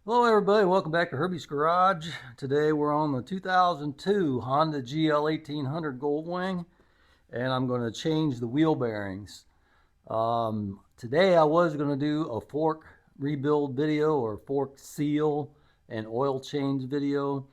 Hello everybody, welcome back to Herbies Garage. Today we're on the 2002 Honda GL1800 Goldwing, and I'm going to change the wheel bearings. Today I was going to do a fork rebuild video or fork seal and oil change video.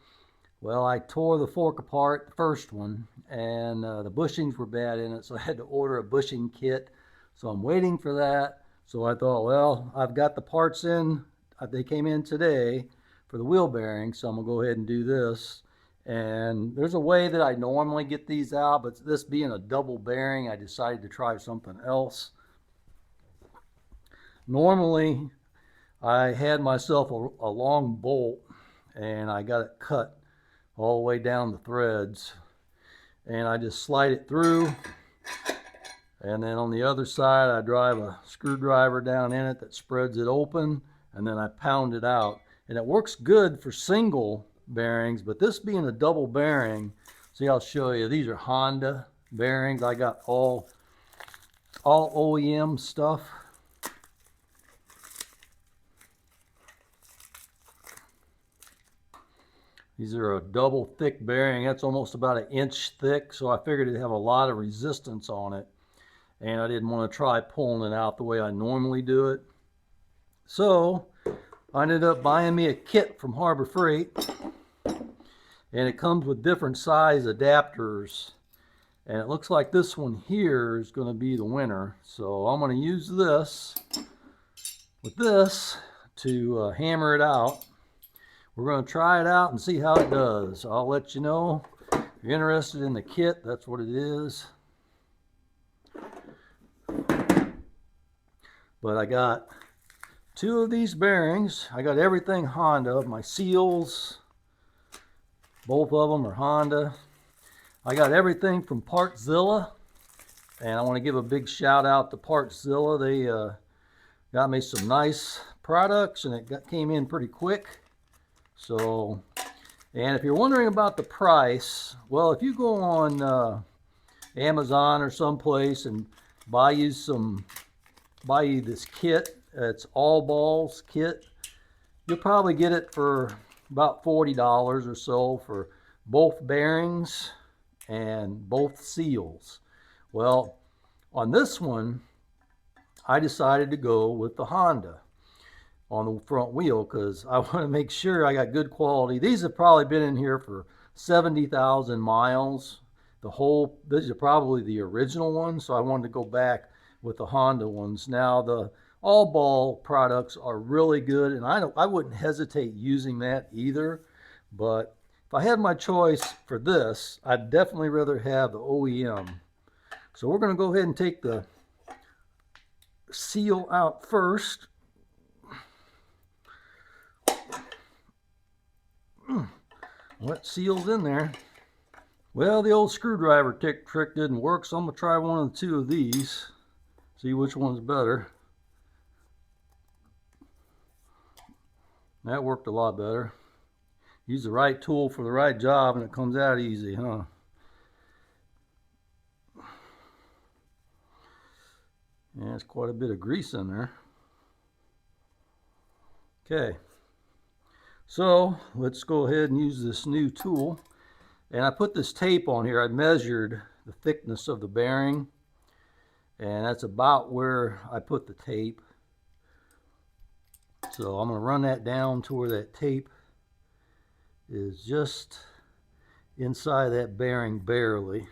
Well, I tore the fork apart, the first one, and the bushings were bad in it, so I had to order a bushing kit. So I'm waiting for that. So I thought, well, I've got the parts in. They came in today for the wheel bearing, so I'm gonna go ahead and do this. And there's a way that I normally get these out, but this being a double bearing, I decided to try something else. Normally, I had myself a long bolt, and I got it cut all the way down the threads, and I just slide it through, and then on the other side I drive a screwdriver down in it that spreads it open, and then I pound it out, and it works good for single bearings, but this being a double bearing, see, I'll show you. These are Honda bearings. I got all OEM stuff. These are a double thick bearing. That's almost about an inch thick, so I figured it'd have a lot of resistance on it, and I didn't want to try pulling it out the way I normally do it. So I ended up buying me a kit from Harbor Freight, and it comes with different size adapters, and it looks like this one here is going to be the winner. So I'm going to use this with this to hammer it out. We're going to try it out and see how it does. I'll let you know. If you're interested in the kit, that's what it is. But I got two of these bearings. I got everything Honda. My seals, both of them are Honda. I got everything from Partzilla, and I want to give a big shout out to Partzilla. They got me some nice products, and it came in pretty quick. So, and if you're wondering about the price, well, if you go on Amazon or someplace and buy you this kit, it's all balls kit, you'll probably get it for about $40 or so for both bearings and both seals. Well, on this one, I decided to go with the Honda on the front wheel because I want to make sure I got good quality. These have probably been in here for 70,000 miles. These are probably the original ones, so I wanted to go back with the Honda ones. Now the all ball products are really good, and I wouldn't hesitate using that either. But if I had my choice for this, I'd definitely rather have the OEM. So we're going to go ahead and take the seal out first. What seal's in there? Well, the old screwdriver trick didn't work, so I'm going to try one of the two of these. See which one's better. That worked a lot better. Use the right tool for the right job and it comes out easy, huh? Yeah, there's quite a bit of grease in there. Okay. So let's go ahead and use this new tool. And I put this tape on here. I measured the thickness of the bearing, and that's about where I put the tape. So I'm going to run that down to where that tape is just inside that bearing barely.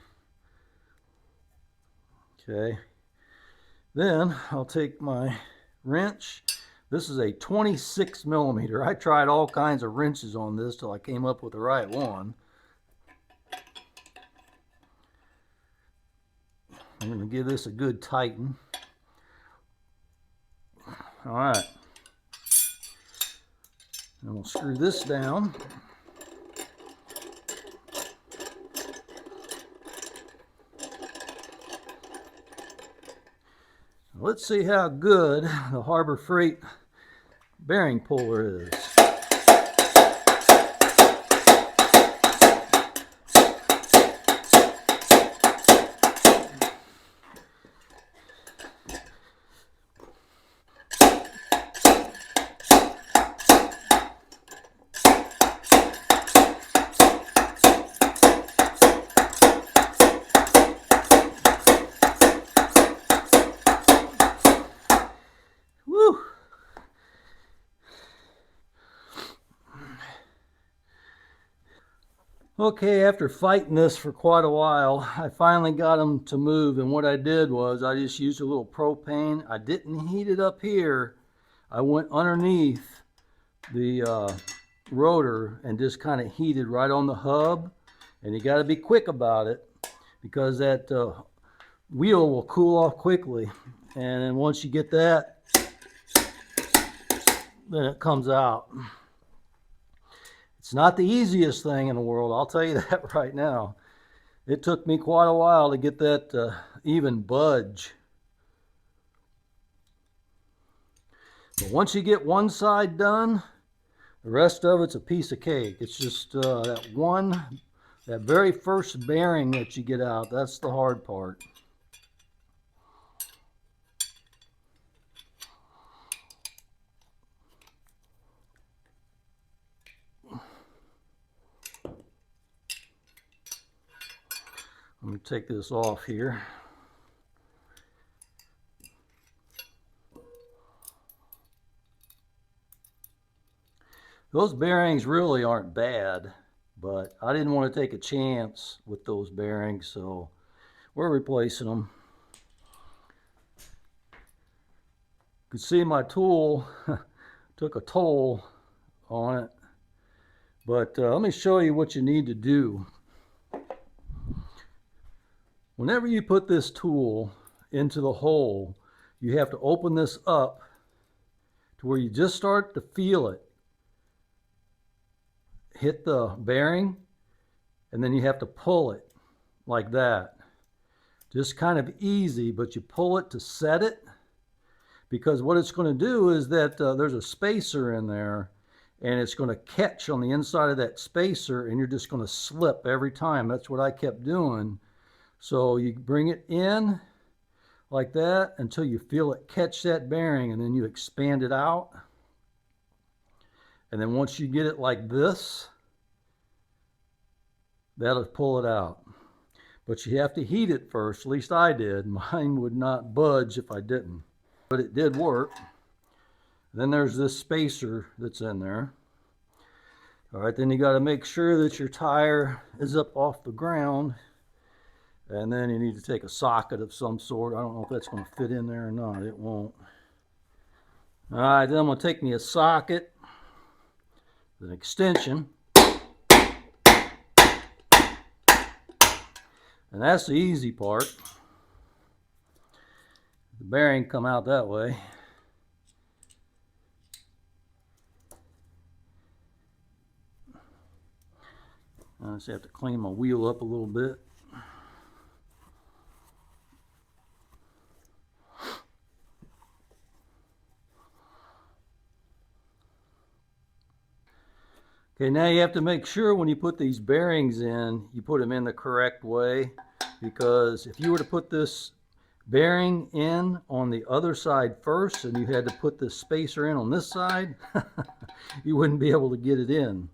Okay. Then I'll take my wrench. This is a 26 millimeter. I tried all kinds of wrenches on this till I came up with the right one. I'm going to give this a good tighten. All right. And we'll screw this down. Let's see how good the Harbor Freight bearing puller is. Okay, after fighting this for quite a while, I finally got them to move, and what I did was I just used a little propane. I didn't heat it up here. I went underneath the rotor and just kind of heated right on the hub, and you got to be quick about it because that wheel will cool off quickly, and then once you get that, then it comes out. It's not the easiest thing in the world, I'll tell you that right now. It took me quite a while to get that even budge. But once you get one side done, the rest of it's a piece of cake. It's just that very first bearing that you get out, that's the hard part. Let me take this off here. Those bearings really aren't bad, but I didn't want to take a chance with those bearings, so we're replacing them. You can see my tool took a toll on it, but let me show you what you need to do. Whenever you put this tool into the hole, you have to open this up to where you just start to feel it hit the bearing, and then you have to pull it like that. Just kind of easy, but you pull it to set it, because what it's going to do is that there's a spacer in there, and it's going to catch on the inside of that spacer, and you're just going to slip every time. That's what I kept doing. So you bring it in like that until you feel it catch that bearing, and then you expand it out. And then once you get it like this, that'll pull it out. But you have to heat it first, at least I did. Mine would not budge if I didn't, but it did work. Then there's this spacer that's in there. All right, then you got to make sure that your tire is up off the ground. And then you need to take a socket of some sort. I don't know if that's going to fit in there or not. It won't. All right, then I'm going to take me a socket, an extension. And that's the easy part. The bearing come out that way. I just have to clean my wheel up a little bit. Okay, now you have to make sure when you put these bearings in, you put them in the correct way, because if you were to put this bearing in on the other side first and you had to put this spacer in on this side, you wouldn't be able to get it in.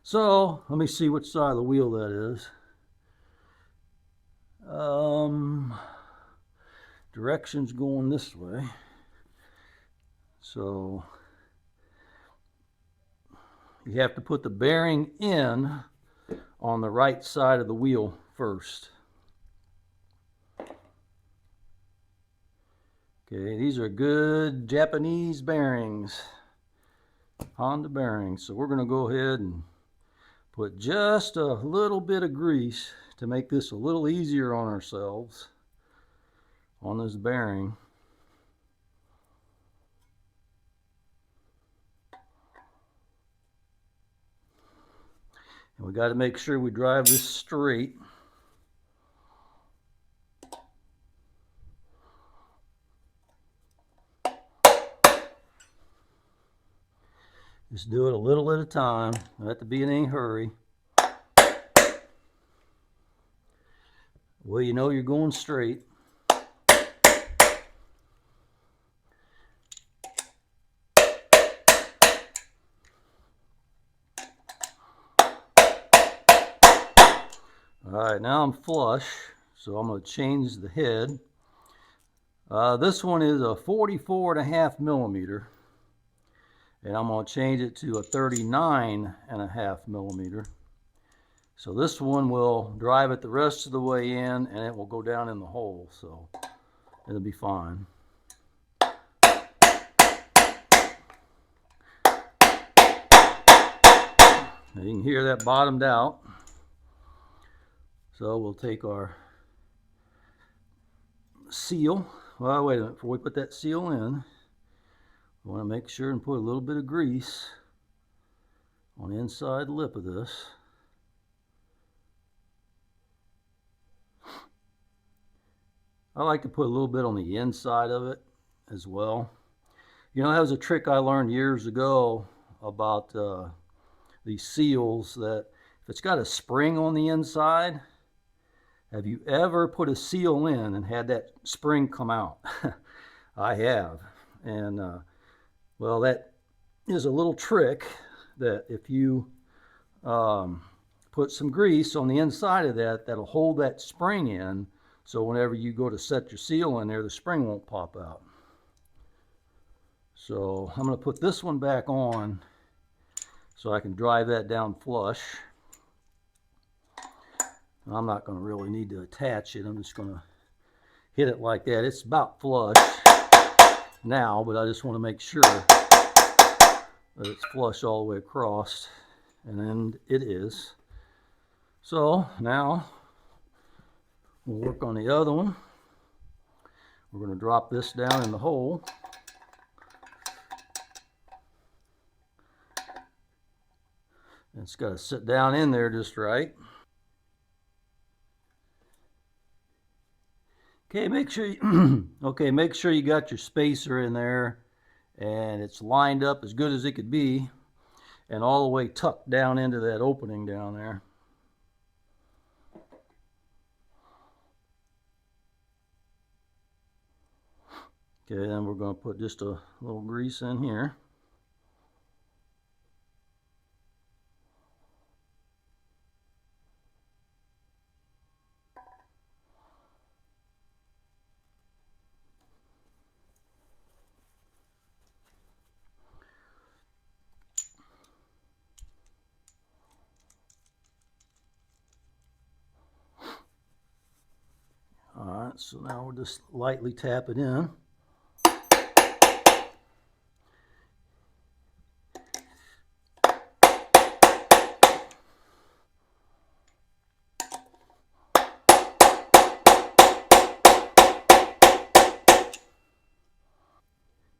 So let me see which side of the wheel that is. Direction's going this way. So you have to put the bearing in on the right side of the wheel first. Okay, these are good Japanese bearings, Honda bearings. So we're going to go ahead and put just a little bit of grease to make this a little easier on ourselves on this bearing. And we got to make sure we drive this straight. Just do it a little at a time. Don't have to be in any hurry. Well, you know you're going straight. Alright, now I'm flush, so I'm going to change the head. This one is a 44.5 millimeter, and I'm going to change it to a 39.5 millimeter. So this one will drive it the rest of the way in, and it will go down in the hole, so it'll be fine. Now you can hear that bottomed out. So we'll take our seal. Well, wait a minute, before we put that seal in, we want to make sure and put a little bit of grease on the inside lip of this. I like to put a little bit on the inside of it as well. You know, that was a trick I learned years ago about these seals, that if it's got a spring on the inside, have you ever put a seal in and had that spring come out? I have. And well, that is a little trick that if you put some grease on the inside of that, that'll hold that spring in, so whenever you go to set your seal in there, the spring won't pop out. So I'm going to put this one back on so I can drive that down flush. I'm not going to really need to attach it. I'm just going to hit it like that. It's about flush now, but I just want to make sure that it's flush all the way across, and then it is. So now we'll work on the other one. We're going to drop this down in the hole. It's got to sit down in there just right. Okay, make sure you got your spacer in there and it's lined up as good as it could be, and all the way tucked down into that opening down there. Okay, then we're going to put just a little grease in here. Alright, so now we'll just lightly tap it in.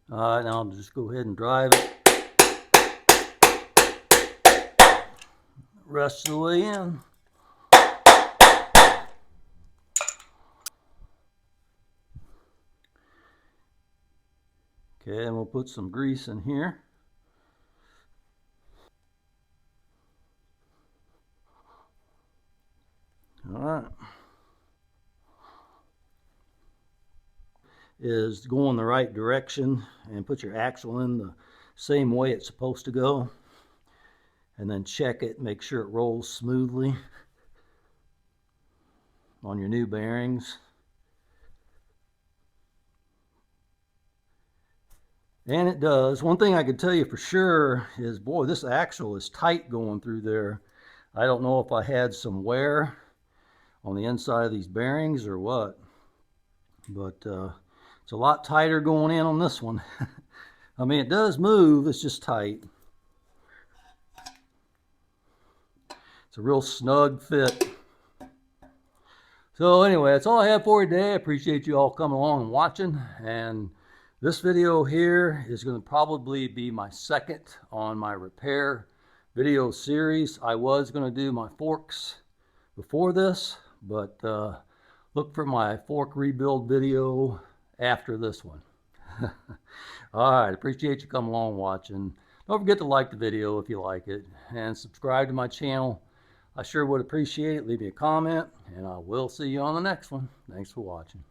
Alright, now I'll just go ahead and drive it the rest of the way in. Okay, and we'll put some grease in here. Alright. Is go in the right direction and put your axle in the same way it's supposed to go, and then check it, make sure it rolls smoothly on your new bearings. And it does. One thing I can tell you for sure is, boy, this axle is tight going through there. I don't know if I had some wear on the inside of these bearings or what, but it's a lot tighter going in on this one. I mean, it does move, it's just tight. It's a real snug fit. So anyway, that's all I have for you today. I appreciate you all coming along and watching. And this video here is going to probably be my second on my repair video series. I was going to do my forks before this, but look for my fork rebuild video after this one. All right, appreciate you coming along and watching. Don't forget to like the video if you like it, and subscribe to my channel. I sure would appreciate it. Leave me a comment, and I will see you on the next one. Thanks for watching.